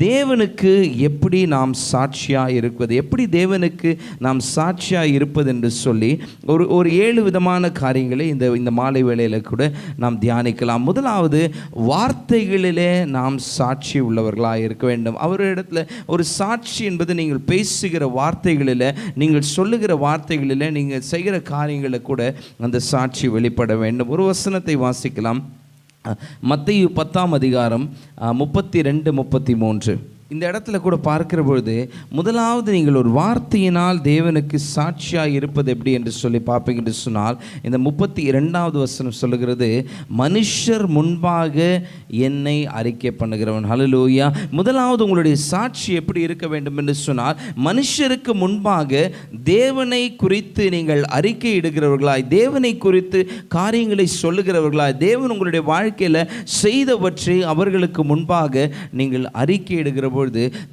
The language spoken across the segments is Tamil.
தேவனுக்கு எப்படி நாம் சாட்சியாக இருப்பது, எப்படி தேவனுக்கு நாம் சாட்சியாக இருப்பது என்று சொல்லி ஒரு 7 விதமான காரியங்களை இந்த மாலை வேளையில் கூட நாம் தியானிக்கலாம். முதலாவது, வார்த்தைகளிலே நாம் சாட்சி உள்ளவர்களாக இருக்க வேண்டும். அவரிடத்தில் ஒரு சாட்சி என்பது நீங்கள் பேசுகிற வார்த்தைகளில், நீங்கள் சொல்லுகிற வார்த்தைகளில், நீங்கள் செய்கிற காரியங்களில் கூட அந்த சாட்சி வெளிப்பட வேண்டும். ஒரு வசனத்தை வாசிக்கலாம். மத்தேயு 10ஆம் அதிகாரம் 32, 33. இந்த இடத்துல கூட பார்க்கிற பொழுது, முதலாவது நீங்கள் ஒரு வார்த்தையினால் தேவனுக்கு சாட்சியாக இருப்பது எப்படி என்று சொல்லி பார்ப்பீங்க என்று சொன்னால், இந்த 32வது வசனம் சொல்லுகிறது, மனுஷர் முன்பாக என்னை அறிக்கை பண்ணுகிறவன். ஹல்லேலூயா. முதலாவது உங்களுடைய சாட்சி எப்படி இருக்க வேண்டும் என்று சொன்னால், மனுஷருக்கு முன்பாக தேவனை குறித்து நீங்கள் அறிக்கை இடுகிறவர்களாய், தேவனை குறித்து காரியங்களை சொல்லுகிறவர்களாய், தேவன் உங்களுடைய வாழ்க்கையில் செய்தவற்றை அவர்களுக்கு முன்பாக நீங்கள் அறிக்கை இடுகிற பொழுது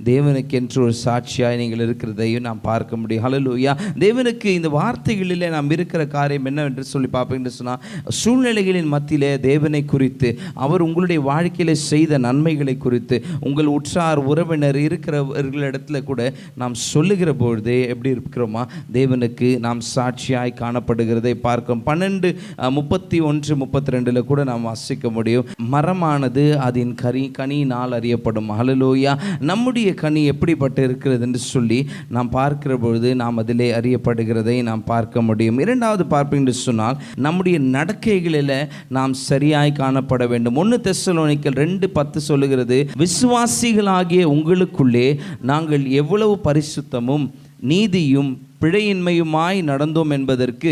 தேவனுக்கென்று ஒரு சாட்சியாய் நீங்கள் இருக்கிறதையும் நாம் பார்க்க முடியும். ஹல்லேலூயா. தேவனுக்கு இந்த வார்த்தைகளிலே நாம் இருக்கிற காரியம் என்னவென்று சொல்லி பார்ப்பீங்கன்னு சொன்னால், சூழ்நிலைகளின் மத்தியிலே தேவனை குறித்து, அவர் உங்களுடைய வாழ்க்கையில் செய்த நன்மைகளை குறித்து, உங்கள் உற்றார் உறவினர் இருக்கிறவர்களிடத்துல கூட நாம் சொல்லுகிற பொழுதே எப்படி இருக்கிறோமா, தேவனுக்கு நாம் சாட்சியாய் காணப்படுகிறதை பார்க்கிறோம். 12, 31, 32 கூட நாம் வாசிக்க முடியும். மரமானது அதன் கனியினால் அறியப்படும். ஹல்லேலூயா. நம்முடைய கனி எப்படிப்பட்டு இருக்கிறது என்று சொல்லி நாம் பார்க்கிற பொழுது நாம் அதிலே அறியப்படுகிறதை நாம் பார்க்க முடியும். இரண்டாவது பார்ப்பீங்க சொன்னால், நம்முடைய நடக்கைகளில் நாம் சரியாய் காணப்பட வேண்டும். 1 தெசலோனிக்கர் 2:10 சொல்லுகிறது, விசுவாசிகளாகிய உங்களுக்குள்ளே நாங்கள் எவ்வளவு பரிசுத்தமும் நீதியும் பிழையின்மையுமாய் நடந்தோம் என்பதற்கு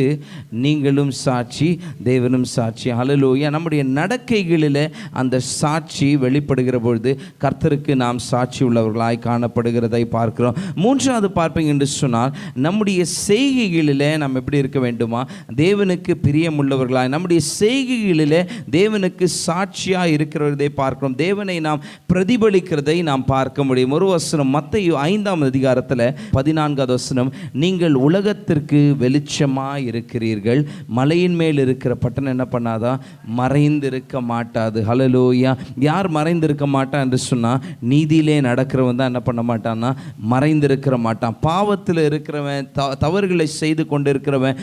நீங்களும் சாட்சி, தேவனும் சாட்சி. ஹல்லேலூயா. நம்முடைய நடக்கைகளில் அந்த சாட்சி வெளிப்படுகிற பொழுது கர்த்தருக்கு நாம் சாட்சி உள்ளவர்களாய் காணப்படுகிறதை பார்க்கிறோம். மூன்றாவது பார்ப்பீங்க என்று சொன்னால், நம்முடைய செய்கைகளில் நாம் எப்படி இருக்க வேண்டுமா, தேவனுக்கு பிரியமுள்ளவர்களாய், நம்முடைய செய்கைகளில் தேவனுக்கு சாட்சியாக இருக்கிறதை பார்க்கிறோம். தேவனை நாம் பிரதிபலிக்கிறதை நாம் பார்க்க முடியும். ஒரு வசனம் மத்தேயு 5ஆம் அதிகாரத்தில் 14வது வசனம், நீங்கள் உலகத்திற்கு வெளிச்சமாக இருக்கிறீர்கள். மலையின் மேல் இருக்கிற பட்டணம் என்ன பண்ணாதா, மறைந்திருக்க மாட்டாது. ஹல்லேலூயா. யார் மறைந்திருக்க மாட்டான் என்று சொன்னால், நீதியிலே நடக்கிறவன் தான் என்ன பண்ண மாட்டான்னா, மறைந்திருக்கிற மாட்டான். பாவத்தில் இருக்கிறவன், தவறுகளை செய்து கொண்டு இருக்கிறவன்,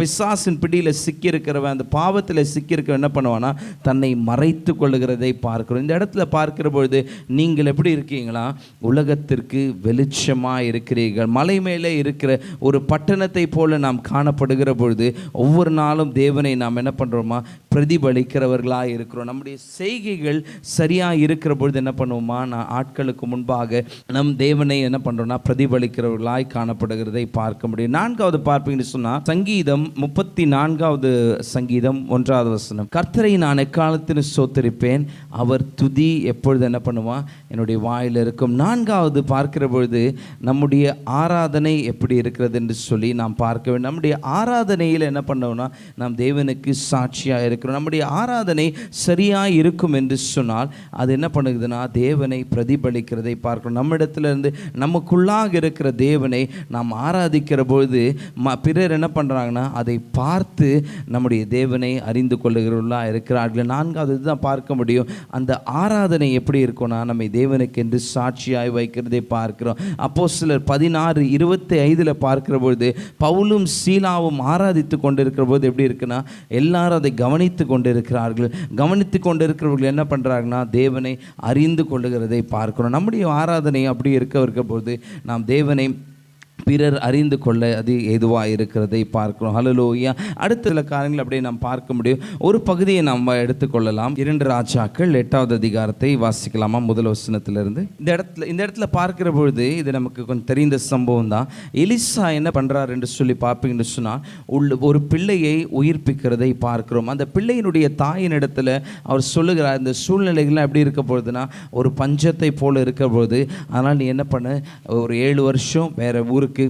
பிசாசின் பிடியில் சிக்கியிருக்கிறவன், அந்த பாவத்தில் சிக்கியிருக்கிறவன் என்ன பண்ணுவானா, தன்னை மறைத்து கொள்ளுகிறதை பார்க்கிறோம். இந்த இடத்துல பார்க்கிற பொழுது நீங்கள் எப்படி இருக்கீங்களா, உலகத்திற்கு வெளிச்சமாக இருக்கிறீர்கள். மலை மேலே இருக்கிற ஒரு பட்டணத்தை போல நாம் காணப்படுகிற பொழுது ஒவ்வொரு நாளும் தேவனை நாம் என்ன பண்ணுறோமா, பிரதிபலிக்கிறவர்களாக இருக்கிறோம். நம்முடைய செய்கைகள் சரியாக இருக்கிற பொழுது என்ன பண்ணுவோமா, நான் ஆட்களுக்கு முன்பாக நம் தேவனை என்ன பண்ணுறோம்னா பிரதிபலிக்கிறவர்களாய் காணப்படுகிறதை பார்க்க முடியும். 4வது பார்ப்பீங்கன்னு சொன்னால், சங்கீதம் 34வது சங்கீதம் 1வது வசனம், கர்த்தரை நான் எக்காலத்திலும் ஸ்தோத்திரிப்பேன், அவர் துதி எப்பொழுது என்ன பண்ணுவான், என்னுடைய வாயில் இருக்கும். 4வது பார்க்கிற பொழுது நம்முடைய ஆராதனை எப்படி இருக்கிறது என்று சொல்லி நாம் பார்க்க வேண்டும். நம்முடைய ஆராதனையில் என்ன பண்ணோம்னா, நாம் தேவனுக்கு சாட்சியாக இருக்கிறோம். நம்முடைய ஆராதனை சரியாக இருக்கும் என்று சொன்னால் அது என்ன பண்ணுதுன்னா, தேவனை பிரதிபலிக்கிறதை பார்க்கணும். நம்மிடத்திலிருந்து நமக்குள்ளாக இருக்கிற தேவனை நாம் ஆராதிக்கிற பொழுது பிறர் என்ன பண்ணுறாங்கன்னா, அதை பார்த்து நம்முடைய தேவனை அறிந்து கொள்ளுகிறவர்களா இருக்கிறார்கள். 4வது தான் பார்க்க முடியும், அந்த ஆராதனை எப்படி இருக்கும்னா, நம்மை தேவனுக்கு என்று சாட்சியாய் வைக்கிறதை பார்க்கிறோம். அப்போஸ்தலர் 16:25 பார்க்கிற பொழுது, பவுலும் சீலாவும் ஆராதித்து கொண்டிருக்கிற போது எப்படி இருக்குன்னா, எல்லாரும் அதை கவனித்து கொண்டிருக்கிறார்கள். கவனித்து கொண்டிருக்கிறவர்கள் என்ன பண்ணுறாங்கன்னா, தேவனை அறிந்து கொள்ளுகிறதை பார்க்கிறோம். நம்முடைய ஆராதனை அப்படி இருக்க போது நாம் தேவனை பிறர் அறிந்து கொள்ள அது எதுவாக இருக்கிறதை பார்க்கிறோம். ஹல்லேலூயா. அடுத்த சில காரியங்கள் அப்படியே நாம் பார்க்க முடியும். ஒரு பகுதியை நாம் எடுத்துக்கொள்ளலாம். 2 ராஜாக்கள் 8வது அதிகாரத்தை வாசிக்கலாமா, முதல் வசனத்திலிருந்து. இந்த இடத்துல பார்க்கிற பொழுது இது நமக்கு கொஞ்சம் தெரிந்த சம்பவம் தான். எலிசா என்ன பண்ணுறார் என்று சொல்லி பார்ப்பீங்கன்னு சொன்னால், ஒரு பிள்ளையை உயிர்ப்பிக்கிறதை பார்க்கிறோம். அந்த பிள்ளையினுடைய தாயின் இடத்துல அவர் சொல்லுகிறார், இந்த சூழ்நிலைகள்லாம் எப்படி இருக்க பொழுதுன்னா, ஒரு பஞ்சத்தை போல இருக்கிற பொழுது, அதனால் நீ என்ன பண்ண, ஒரு 7 வருஷம் வேற ஊருக்கு ஊருக்கு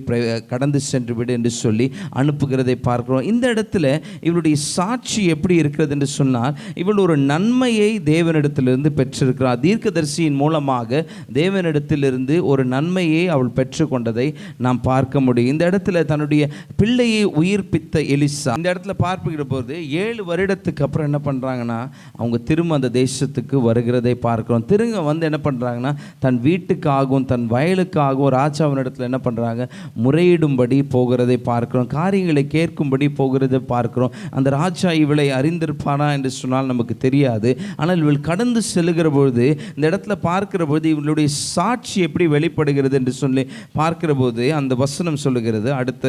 கடந்து சென்று விடு என்று சொல்லி அனுப்புகிறதை பார்க்கிறோம். இந்த இடத்துல இவளுடைய சாட்சி எப்படி இருக்கிறது என்று சொன்னால், இவள் ஒரு நன்மையை தேவனிடத்திலிருந்து பெற்றிருக்கிறார். தீர்க்கதரிசியின் மூலமாக தேவனிடத்திலிருந்து ஒரு நன்மையை அவள் பெற்றுக்கொண்டதை நாம் பார்க்க முடியும். இந்த இடத்துல தன்னுடைய பிள்ளையை உயிர்ப்பித்த எலிசா இந்த இடத்துல பார்க்கிற போது 7 வருடத்துக்கு அப்புறம் என்ன பண்ணுறாங்கன்னா, அவங்க திரும்ப அந்த தேசத்துக்கு வருகிறதை பார்க்கிறோம். திரும்ப வந்து என்ன பண்ணுறாங்கன்னா, தன் வீட்டுக்காகவும் தன் வயலுக்காகவும் ராஜாவினிடத்தில் என்ன பண்ணுறாங்க, முறையிடும்படி போகிறதை பார்க்கிறோம். காரியங்களை கேட்கும்படி போகிறதை பார்க்கிறோம். அந்த ராஜா இவளை அறிந்திருப்பானா என்று சொன்னால் நமக்கு தெரியாது. ஆனால் இவள் கடந்து செல்லுகிற பொழுது இந்த இடத்துல பார்க்கிற பொழுது இவளுடைய சாட்சி எப்படி வெளிப்படுகிறது என்று சொல்லி பார்க்கிற போது அந்த வசனம் சொல்லுகிறது. அடுத்த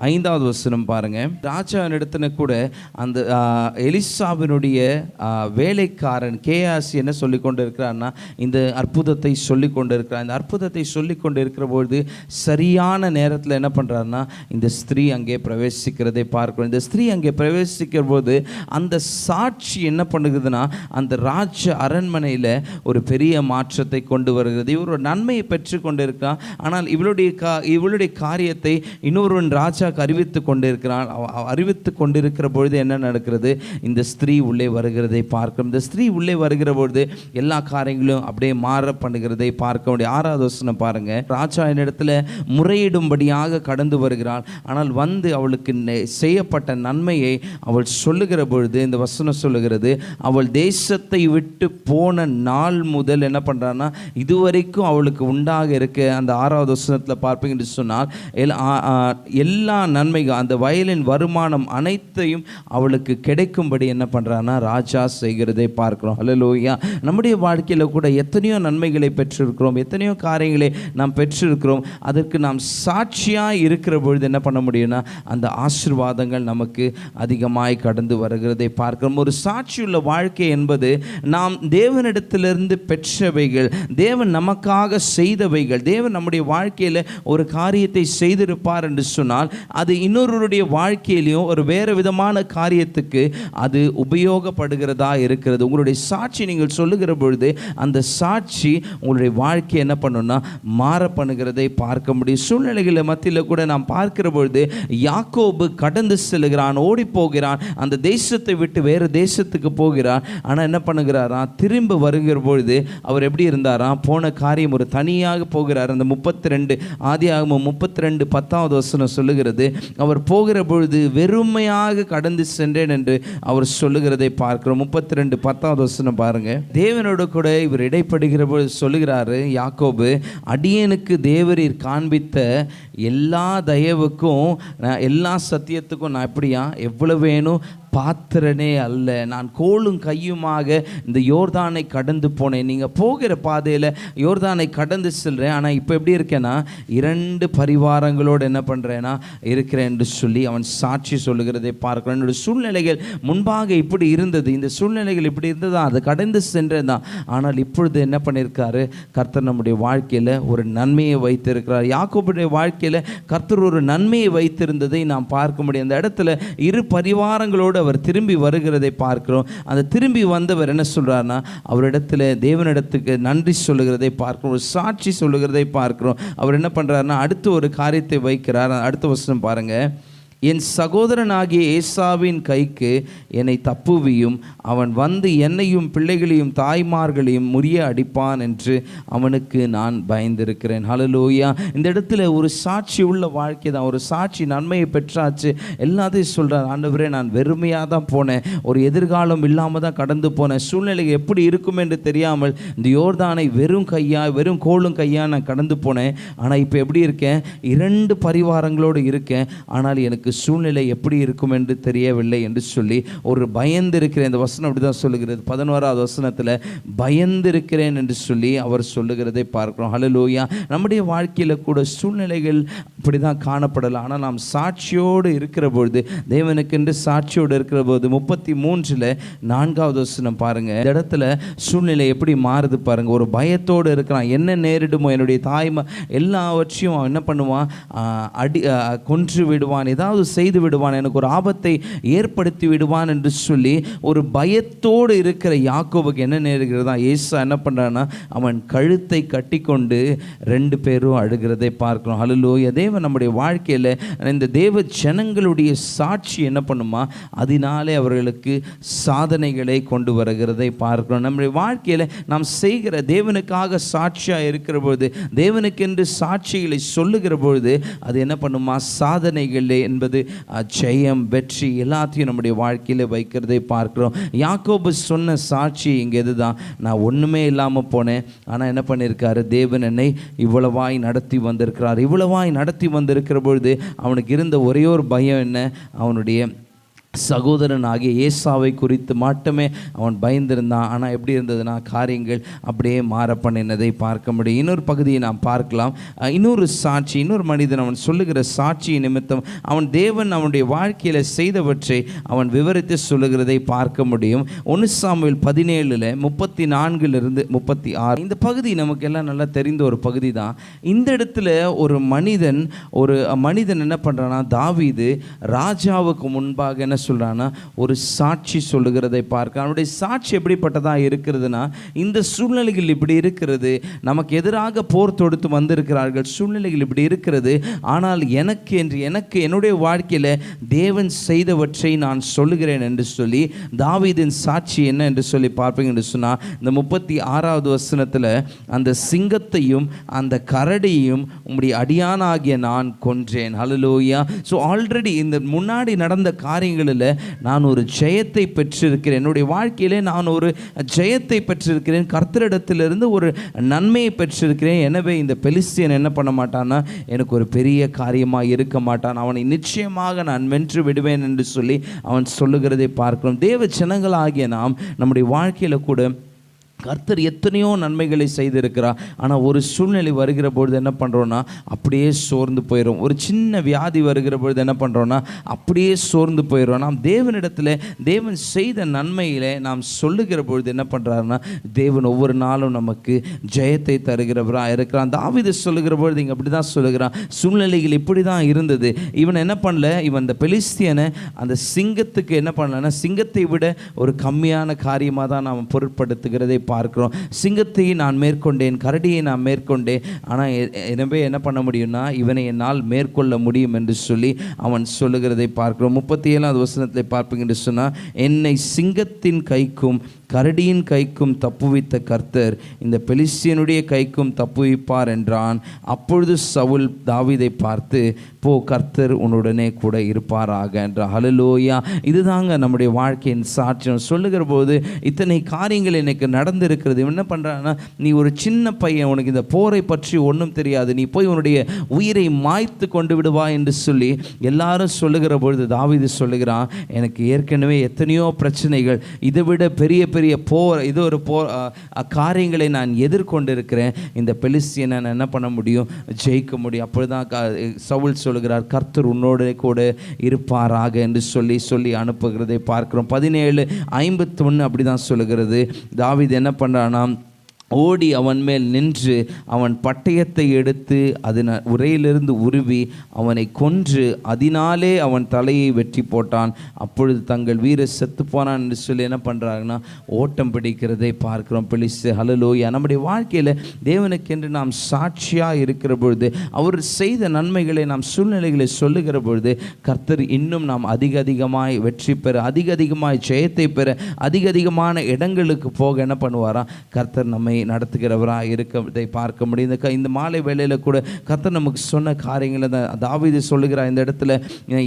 5வது வசனம் பாருங்க. ராஜாவினிடத்துல கூட அந்த எலிசாவினுடைய வேலைக்காரன் கேயாசி என்ன சொல்லி கொண்டு இருக்கிறான்னா, இந்த அற்புதத்தை சொல்லி கொண்டு இருக்கிறார். இந்த அற்புதத்தை சொல்லி கொண்டு இருக்கிற பொழுது சரியான நேரத்தில் என்ன பண்ணுறாருன்னா, இந்த ஸ்திரீ அங்கே பிரவேசிக்கிறதை பார்க்கிறோம். இந்த ஸ்திரீ அங்கே பிரவேசிக்கிற போது அந்த சாட்சி என்ன பண்ணுகிறதுனா, அந்த ராஜ அரண்மனையில் ஒரு பெரிய மாற்றத்தை கொண்டு வருகிறது. இவர் ஒரு நன்மையை பெற்று கொண்டு இருக்கிறார். ஆனால் இவளுடைய காரியத்தை இன்னொருவன் ராஜாவுக்கு அறிவித்து கொண்டு இருக்கிறான். அறிவித்து கொண்டிருக்கிற பொழுது என்ன நடக்கிறது, இந்த ஸ்திரீ உள்ளே வருகிறதை பார்க்கிறோம். இந்த ஸ்திரீ உள்ளே வருகிற பொழுது எல்லா காரியங்களும் அப்படியே மாற பண்ணுகிறதை பார்க்க முடியும். 6வது வசனம் பாருங்க. ராஜா இடத்துல முறையிடும்படியாக கடந்து வருகிறாள். ஆனால் வந்து அவளுக்கு செய்யப்பட்ட நன்மையை அவள் சொல்லுகிற பொழுது இந்த வசனம் சொல்லுகிறது, அவள் தேசத்தை விட்டு போன நாள் முதல் என்ன பண்றான்னா, இதுவரைக்கும் அவளுக்கு உண்டாக இருக்க அந்த 6வது வசனத்தில் பார்ப்பீங்கன்னு சொன்னால் எல்லா நன்மைகள், அந்த வயலின் வருமானம் அனைத்தையும் அவளுக்கு கிடைக்கும்படி என்ன பண்றான்னா ராஜா செய்கிறதை பார்க்கிறோம். ஹல்லேலூயா. நம்முடைய வாழ்க்கையில் கூட எத்தனையோ நன்மைகளை பெற்றிருக்கிறோம், எத்தனையோ காரியங்களை நாம் பெற்றிருக்கிறோம். அதற்கு நாம் சாட்சியாக இருக்கிற பொழுது என்ன பண்ண முடியும்னா, அந்த ஆசீர்வாதங்கள் நமக்கு அதிகமாய் கடந்து வருகிறதை பார்க்கிறோம். ஒரு சாட்சியுள்ள வாழ்க்கை என்பது நாம் தேவனிடத்திலிருந்து பெற்றவைகள், தேவன் நமக்காக செய்தவைகள். தேவன் நம்முடைய வாழ்க்கையில் ஒரு காரியத்தை செய்திருப்பார் என்று சொன்னால் அது இன்னொருவருடைய வாழ்க்கையிலையும் ஒரு வேறு விதமான காரியத்துக்கு அது உபயோகப்படுகிறதா இருக்கிறது. உங்களுடைய சாட்சி நீங்கள் சொல்லுகிற பொழுது அந்த சாட்சி உங்களுடைய வாழ்க்கையை என்ன பண்ணுன்னா மாற பண்ணுகிறதை பார்க்க முடியும். சூழ்நிலைகளை மத்தியில் கூட நாம் பார்க்கிற பொழுது யாக்கோபு கடந்து செல்கிறான், ஓடி போகிறான், அந்த தேசத்தை விட்டு வேறு தேசத்துக்கு போகிறான். ஆனால் என்ன பண்ணுகிறாரா, திரும்ப வருகிற பொழுது அவர் எப்படி இருந்தாரா, போன காரியம் ஒரு தனியாக போகிறார். அந்த 32 ஆதியாகமம் 32 10வது வசனம் சொல்லுகிறது, அவர் போகிற பொழுது வெறுமையாக கடந்து சென்றேன் என்று அவர் சொல்லுகிறதை பார்க்கிறோம். 32 10வது வசனம் பாருங்க. தேவனோடு கூட இவர் இடைப்படுகிற பொழுது சொல்லுகிறாரு யாக்கோபு, அடியனுக்கு தேவரீர் காண்பித்த எல்லா தயவுக்கும் எல்லா சத்தியத்துக்கும் நான் எப்படியா எவ்வளவு வேணும் பாத்திரனே அல்ல, நான் கோலும் கையுமாக இந்த யோர்தானை கடந்து போனேன். நீங்கள் போகிற பாதையில் யோர்தானை கடந்து செல்கிறேன், ஆனால் இப்போ எப்படி இருக்கேன்னா 2 பரிவாரங்களோடு என்ன பண்ணுறேன்னா இருக்கிறேன் என்று சொல்லி அவன் சாட்சி சொல்லுகிறதை பார்க்கிறேன். என்னுடைய சூழ்நிலைகள் முன்பாக இப்படி இருந்தது, இந்த சூழ்நிலைகள் இப்படி இருந்ததா, அதை கடந்து சென்றேன் தான். ஆனால் இப்பொழுது என்ன பண்ணியிருக்காரு, கர்த்தர் நம்முடைய வாழ்க்கையில் ஒரு நன்மையை வைத்திருக்கிறார். யாக்கோபுடைய வாழ்க்கையில் கர்த்தர் ஒரு நன்மையை வைத்திருந்ததை நாம் பார்க்க முடியும். அந்த இடத்துல 2 பரிவாரங்களோடு அவர் திரும்பி வருகிறதை பார்க்கிறோம். அந்த திரும்பி வந்தவர் என்ன சொல்றாருன்னா, அவரிடத்துல தேவனிடத்துக்கு நன்றி சொல்லுகிறதை பார்க்கிறோம், ஒரு சாட்சி சொல்லுகிறதை பார்க்கிறோம். அவர் என்ன பண்றாருன்னா அடுத்து ஒரு காரியத்தை வைக்கிறார். அடுத்த வசனம் பாருங்க. என் சகோதரனாகிய ஏசாவின் கைக்கு என்னை தப்புவியும், அவன் வந்து என்னையும் பிள்ளைகளையும் தாய்மார்களையும் முறிய அடிப்பான் என்று அவனுக்கு நான் பயந்திருக்கிறேன். ஹல்லேலூயா. இந்த இடத்துல ஒரு சாட்சி உள்ள வாழ்க்கை தான், ஒரு சாட்சி நன்மையை பெற்றாச்சு, எல்லாத்தையும் சொல்கிறார். ஆண்டவரே, நான் வெறுமையாக தான் போனேன், ஒரு எதிர்காலம் இல்லாமல் தான் கடந்து போனேன், சூழ்நிலை எப்படி இருக்கும் என்று தெரியாமல் இந்த யோர்தானை வெறும் கோலும் கையா நான் கடந்து போனேன். ஆனால் இப்போ எப்படி இருக்கேன், 2 பரிவாரங்களோடு இருக்கேன், ஆனால் எனக்கு சூழ்நிலை எப்படி இருக்கும் என்று தெரியவில்லை என்று சொல்லி ஒரு பயந்திருக்கிறேன். இந்த வசனம் அப்படிதான் சொல்லுகிறது. 11வது வசனத்தில் பயந்திருக்கிறேன் என்று சொல்லி அவர் சொல்லுகிறதை பார்க்கிறோம். ஹல்லேலூயா. நம்முடைய வாழ்க்கையில் கூட சூழ்நிலைகள் இப்படிதான் காணப்படலாம். ஆனால் நாம் சாட்சியோடு இருக்கிற பொழுது, தேவனுக்கென்று சாட்சியோடு இருக்கிற போது 33 4வது வசனம் பாருங்க. இந்த இடத்துல சூழ்நிலை எப்படி மாறுது பாருங்க. ஒரு பயத்தோடு இருக்கிறான், என்ன நேரிடுமோ, என்னுடைய தாய்மா எல்லாவற்றையும் அவன் என்ன பண்ணுவான், கொன்று விடுவான், ஏதாவது ஏதாவது செய்து விடுவான், எனக்கு ஒரு ஆபத்தை ஏற்படுத்தி விடுவான் என்று சொல்லி ஒரு பயத்தோடு இருக்கிற யாக்கோபுக்கு என்ன நேருகிறதா, ஏசா என்ன பண்ணுறான்னா அவன் கழுத்தை கட்டி கொண்டு 2 பேரும் அழுகிறதை பார்க்கிறோம். ஹல்லேலூயா. தேவன் நம்முடைய வாழ்க்கையில் இந்த தேவ ஜனங்களுடைய சாட்சி என்ன பண்ணுமா, அதனாலே அவர்களுக்கு சாதனைகளை கொண்டு வருகிறதை பார்க்கிறோம். நம்முடைய வாழ்க்கையில் நாம் செய்கிற தேவனுக்காக சாட்சியாக இருக்கிற பொழுது, தேவனுக்கென்று சாட்சிகளை சொல்லுகிற பொழுது அது என்ன பண்ணுமா, சாதனைகள் என்பது ஜெயம், வெற்றி எல்லாத்தையும் நம்முடைய வாழ்க்கையில் வைக்கிறதை பார்க்கிறோம். யாக்கோபு சொன்ன சாட்சி இங்கே இதுதான், நான் ஒன்றுமே இல்லாமல் போனேன், ஆனால் என்ன பண்ணியிருக்காரு, தேவன் என்னை இவ்வளவாய் நடத்தி வந்திருக்கிறார். இவ்வளவாய் நடத்தி வந்திருக்கிற பொழுது அவனுக்கு இருந்த ஒரே ஒரு பயம் என்ன, அவனுடைய சகோதரன் ஆகிய ஏசாவை குறித்து மட்டுமே அவன் பயந்திருந்தான். ஆனால் எப்படி இருந்ததுன்னா, காரியங்கள் அப்படியே மாற பண்ணினதை பார்க்க முடியும். இன்னொரு பகுதியை நாம் பார்க்கலாம். இன்னொரு சாட்சி, இன்னொரு மனிதன் அவன் சொல்லுகிற சாட்சி நிமித்தம் அவன் தேவன் அவனுடைய வாழ்க்கையில் செய்தவற்றை அவன் விவரித்து சொல்லுகிறதை பார்க்க முடியும். 1 சாமுவேல் 17:34 36 இந்த பகுதி நமக்கு எல்லாம் நல்லா தெரிந்த ஒரு பகுதி தான். இந்த இடத்துல ஒரு மனிதன் என்ன பண்ணுறான்னா, தாவீது ராஜாவுக்கு முன்பாக என்ன சொல்றானா, ஒரு சாட்சி சொல்லுகிறதை பார்க்க. அவனுடைய சாட்சி எப்படிப்பட்டதா இருக்கிறதுனா, இந்த சூழ்நிலைகள் இப்படி இருக்கிறது, நமக்கு எதிராக போர் தொடுத்து வந்திருக்கிறார்கள், சூழ்நிலைகள் இப்படி இருக்கிறது, ஆனால் எனக்கு என்னுடைய வாழ்க்கையில் தேவன் செய்தவற்றை நான் சொல்லுகிறேன் என்று சொல்லி தாவீதின் சாட்சி என்ன என்று சொல்லி பார்ப்பீங்க என்று சொன்னால், இந்த 36வது வசனத்தில் அந்த சிங்கத்தையும் அந்த கரடியையும் உம்முடைய அடியானாகிய நான் கொன்றேன். ஹல்லேலூயா. ஸோ ஆல்ரெடி இந்த முன்னாடி நடந்த காரியங்கள் நான் ஒரு ஜெயத்தை பெற்றிருக்கிறேன், என்னுடைய வாழ்க்கையிலே நான் ஒரு ஜெயத்தை பெற்றிருக்கிறேன், கர்த்தரிடத்திலிருந்து ஒரு நன்மையை பெற்றிருக்கிறேன். எனவே இந்த பெலிஸ்தியன் என்ன பண்ண மாட்டான்னா, எனக்கு ஒரு பெரிய காரியமாக இருக்க மாட்டான், அவனை நிச்சயமாக நான் வென்று விடுவேன் என்று சொல்லி அவன் சொல்லுகிறதை பார்க்கிறோம். தேவ ஜனங்களாகிய நாம் நம்முடைய வாழ்க்கையில் கூட கர்த்தர் எத்தனையோ நன்மைகளை செய்திருக்கிறார். ஆனால் ஒரு சூழ்நிலை வருகிற பொழுது என்ன பண்ணுறோன்னா, அப்படியே சோர்ந்து போயிடும். ஒரு சின்ன வியாதி வருகிற பொழுது என்ன பண்ணுறோன்னா, அப்படியே சோர்ந்து போயிடும். நாம் தேவனிடத்தில் தேவன் செய்த நன்மையிலே நாம் சொல்லுகிற பொழுது என்ன பண்ணுறாருன்னா, தேவன் ஒவ்வொரு நாளும் நமக்கு ஜெயத்தை தருகிறவராக இருக்கிறான். தாவீது சொல்லுகிற பொழுது இங்கே அப்படி தான் சொல்லுகிறான், சூழ்நிலைகள் இப்படி தான் இருந்தது. இவன் என்ன பண்ணல, இவன் இந்த பெலிஸ்தியனை அந்த சிங்கத்துக்கு என்ன பண்ணலன்னா, சிங்கத்தை விட ஒரு கம்மியான காரியமாக தான் நாம் பொருட்படுத்துகிறதை பார்க்கிறோம். சிங்கத்தை நான் மேற்கொண்டேன், கரடியை நான் மேற்கொண்டேன், ஆனால் எனவே என்ன பண்ண முடியும்னா, இவனை என்னால் மேற்கொள்ள முடியும் என்று சொல்லி அவன் சொல்லுகிறதை பார்க்கிறோம். 37வது வசனத்தை பார்ப்பீங்க என்று சொன்னால், என்னை சிங்கத்தின் கைக்கும் கரடியின் கைக்கும் தப்புவித்த கர்த்தர் இந்த பெலிஸ்தியனுடைய கைக்கும் தப்புவிப்பார் என்றான். அப்பொழுது சவுல் தாவீதை பார்த்து, போ, கர்த்தர் உன்னுடனே கூட இருப்பாராக என்றார். ஹல்லேலூயா. இதுதாங்க நம்முடைய வாழ்க்கையின் சாட்சியம். சொல்லுகிற போது இத்தனை காரியங்கள் எனக்கு நடந்திருக்கிறது. என்ன பண்ணுறான்னா, நீ ஒரு சின்ன பையன், உனக்கு இந்த போரை பற்றி ஒன்றும் தெரியாது, நீ போய் உன்னுடைய உயிரை மாய்த்து கொண்டு விடுவா என்று சொல்லி எல்லாரும் சொல்லுகிற பொழுது தாவீது சொல்லுகிறான், எனக்கு ஏற்கனவே எத்தனையோ பிரச்சனைகள், இதை விட பெரிய போர், இது ஒரு போர் காரியங்களை நான் எதிர்கொண்டிருக்கிறேன், இந்த பெலிஸ்தியனை நான் என்ன பண்ண முடியும், ஜெயிக்க முடியும். அப்பொழுதுதான் சவுல் சொல்லுகிறார், கர்த்தர் உன்னோட கூட இருப்பாராக என்று சொல்லி அனுப்புகிறதை பார்க்கிறோம். 17:51 அப்படிதான் சொல்லுகிறது. தாவீது என்ன பண்ணுறான்னா, ஓடி அவன் மேல் நின்று அவன் பட்டயத்தை எடுத்து அதன் உரையிலிருந்து உருவி அவனை கொன்று அதனாலே அவன் தலையை வெட்டி போட்டான். அப்பொழுது தங்கள் வீரர் செத்து போனான் என்று சொல்லி என்ன பண்ணுறாங்கன்னா, ஓட்டம் பிடிக்கிறதை பார்க்கிறோம். பெலிஸ்து. ஹல்லேலூயா. நம்முடைய வாழ்க்கையில் தேவனுக்கென்று நாம் சாட்சியாக இருக்கிற பொழுது, அவர் செய்த நன்மைகளை நாம் சூழ்நிலைகளை சொல்லுகிற பொழுது, கர்த்தர் இன்னும் நாம் அதிகமாய் வெற்றி பெற, அதிகமாய் ஜெயத்தை பெற, அதிகமான இடங்களுக்கு போக என்ன பண்ணுவாராம், கர்த்தர் நம்மை நடத்துகிறவராக இருக்கிறதை பார்க்க முடியும். இந்த மாலை வேளையில் கூட கர்த்தர் நமக்கு சொன்ன காரியங்களை தாவீது சொல்லுகிறார். இந்த இடத்துல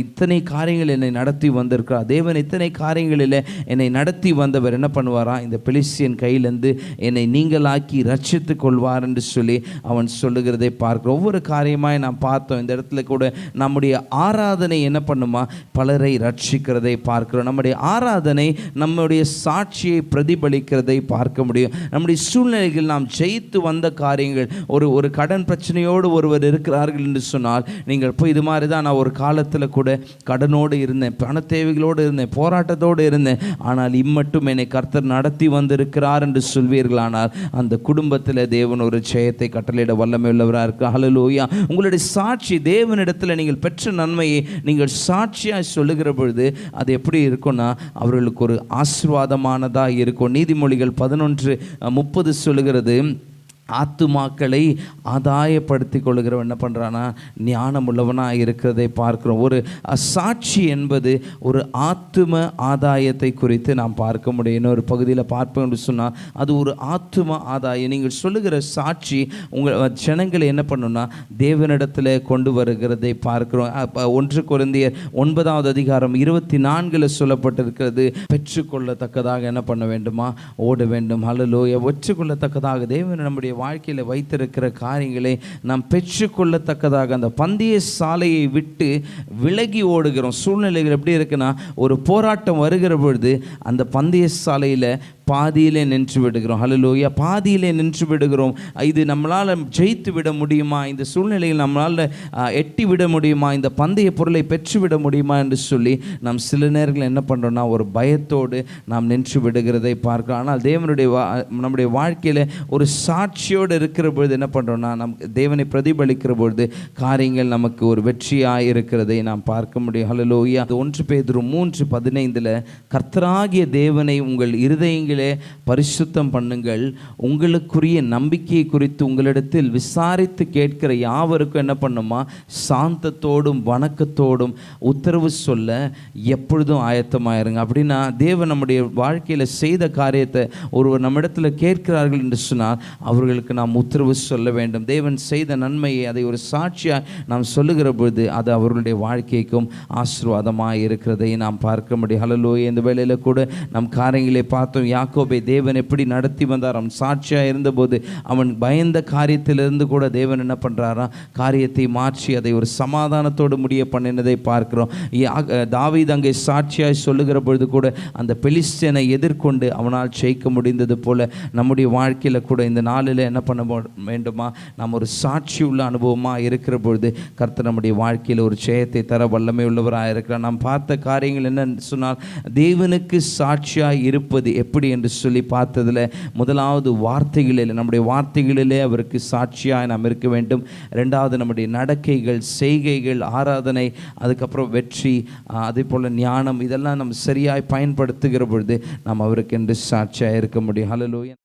இத்தனை காரியங்கள் என்னை நடத்தி வந்திருக்கிறார், தேவன் இத்தனை காரியங்களில் என்னை நடத்தி வந்தவர் என்ன பண்ணுவாராம், இந்த பெலிஸ்தியன் கையிலிருந்து என்னை நீங்களாக்கி ரட்சித்து கொள்வார் என்று சொல்லி அவன் சொல்லுகிறதை பார்க்கிறோம். ஒவ்வொரு காரியமாய் நாம் பார்த்தோம். இந்த இடத்துல கூட நம்முடைய ஆராதனை என்ன பண்ணுமா, பலரை ரட்சிக்கிறதை பார்க்கிறோம். நம்முடைய ஆராதனை நம்முடைய சாட்சியை பிரதிபலிக்கிறதை பார்க்க முடியும். நம்முடைய சூழ்நிலை சூழ்நிலைகள் நாம் ஜெயித்து வந்த காரியங்கள், ஒரு கடன் பிரச்சனையோடு ஒருவர் இருக்கிறார்கள் என்று சொன்னால், நீங்கள் போய் இது மாதிரி தான் நான் ஒரு காலத்தில் கூட கடனோடு இருந்தேன், பண தேவைகளோடு இருந்தேன், போராட்டத்தோடு இருந்தேன், ஆனால் இம்மட்டும் என்னை கர்த்தர் நடத்தி வந்திருக்கிறார் என்று சொல்வீர்களானால் அந்த குடும்பத்தில் தேவன் ஒரு ஜெயத்தை கட்டளையிட வல்லமை உள்ளவராக இருக்கு. ஹல்லேலூயா. உங்களுடைய சாட்சி தேவனிடத்தில் நீங்கள் பெற்ற நன்மையை நீங்கள் சாட்சியாக சொல்லுகிற பொழுது அது எப்படி இருக்கும்னா அவர்களுக்கு ஒரு ஆசீர்வாதமானதாக இருக்கும். நீதிமொழிகள் 11:30 சொல்லுகிறது, ஆத்துமாக்களை ஆதாயப்படுத்தி கொள்கிறவன் என்ன பண்ணுறான்னா ஞானம் உள்ளவனாக இருக்கிறதை பார்க்கிறோம். ஒரு சாட்சி என்பது ஒரு ஆத்தும ஆதாயத்தை குறித்து நாம் பார்க்க முடியும். இன்னொரு பகுதியில் பார்ப்போம் என்று சொன்னால் அது ஒரு ஆத்தும ஆதாயம். நீங்கள் சொல்லுகிற சாட்சி உங்கள் ஜனங்களை என்ன பண்ணுன்னா தேவனிடத்தில் கொண்டு வருகிறதை பார்க்கிறோம். 1 கொரிந்தியர் 9:24 சொல்லப்பட்டிருக்கிறது, பெற்றுக்கொள்ளத்தக்கதாக என்ன பண்ண வேண்டுமா? ஓட வேண்டும். ஹல்லேலூயா. பெற்றுக்கொள்ளத்தக்கதாக தேவன் நம்முடைய வாழ்க்கையில் வைத்திருக்கிற காரியங்களை நாம் பெற்றுக்கொள்ளத்தக்கதாக அந்த பந்தய சாலையை விட்டு விலகி ஓடுகிறோம். சூழ்நிலைகள் எப்படி இருக்குன்னா, ஒரு போராட்டம் வருகிற பொழுது அந்த பந்தய சாலையில் பாதியிலே நின்று விடுகிறோம். ஹல்லேலூயா. பாதியிலே நின்று விடுகிறோம். இது நம்மளால் ஜெயித்து விட முடியுமா? இந்த சூழ்நிலையில் நம்மளால் எட்டி விட முடியுமா? இந்த பந்தய பொருளை பெற்றுவிட முடியுமா என்று சொல்லி நாம் சில நேரங்கள் என்ன பண்ணுறோம்னா ஒரு பயத்தோடு நாம் நின்று விடுகிறதை பார்க்கிறோம். ஆனால் தேவனுடைய நம்முடைய வாழ்க்கையில் ஒரு சாட்சியோடு இருக்கிற பொழுது என்ன பண்ணுறோம்னா தேவனை பிரதிபலிக்கிற பொழுது காரியங்கள் நமக்கு ஒரு வெற்றியாக இருக்கிறதை நாம் பார்க்க முடியும். ஹல்லேலூயா. 1 பேதுரு 3:15 கர்த்தராகிய தேவனை உங்கள் இருதயங்கள் பரிசுத்தம் பண்ணுங்கள், உங்களுக்குரிய நம்பிக்கையை குறித்து உங்களிடத்தில் விசாரித்து கேட்கிற யாவருக்கும் என்ன பண்ணுமா? சாந்தத்தோடும் வணக்கத்தோடும் உத்தரவு சொல்ல எப்பொழுதும் ஆயத்தமாயிருங்க. அப்படின்னா தேவன் நம்முடைய வாழ்க்கையில் செய்த காரியத்தை ஒருவர் நம்மிடத்தில் கேட்கிறார்கள் என்று சொன்னால் அவர்களுக்கு நாம் உத்தரவு சொல்ல வேண்டும். தேவன் செய்த நன்மையை அதை ஒரு சாட்சியாக நாம் சொல்லுகிற பொழுது அது அவர்களுடைய வாழ்க்கைக்கும் ஆசீர்வாதமாக இருக்கிறதை நாம் பார்க்க முடியும். ஹல்லேலூயா. இந்த வேளையில் கூட நம் காரியங்களை பார்த்தோம். யாக்கோபை தேவன் எப்படி நடத்தி வந்தார்? அவன் சாட்சியாக இருந்தபோது அவன் பயந்த காரியத்திலிருந்து கூட தேவன் என்ன பண்ணுறாரா? காரியத்தை மாற்றி அதை ஒரு சமாதானத்தோடு முடிய பண்ணினதை பார்க்கிறோம். தாவீது அங்கே சாட்சியாக சொல்லுகிற பொழுது கூட அந்த பெலிஸ்தியனை எதிர்கொண்டு அவனால் ஜெயிக்க முடிந்தது போல நம்முடைய வாழ்க்கையில் கூட இந்த நாளில் என்ன பண்ண வேண்டுமா? நாம் ஒரு சாட்சி உள்ள அனுபவமாக இருக்கிற பொழுது கர்த்தர் நம்முடைய வாழ்க்கையில் ஒரு ஜெயத்தை தர வல்லமை உள்ளவராக இருக்கிறார். நாம் பார்த்த காரியங்கள் என்னன்னு சொன்னால் தேவனுக்கு சாட்சியாக இருப்பது எப்படி என்று சொல்லி பார்த்ததில் முதலாவது வார்த்தைகளில், நம்முடைய வார்த்தைகளிலே அவருக்கு சாட்சியாக நாம் இருக்க வேண்டும். 2வது நம்முடைய நடக்கைகள், செய்கைகள், ஆராதனை, அதுக்கப்புறம் வெற்றி, அதே போல் ஞானம், இதெல்லாம் நம்ம சரியாய் பயன்படுத்துகிற பொழுது நாம் அவருக்கு என்று சாட்சியாக இருக்க முடியும். ஹல்லேலூயா.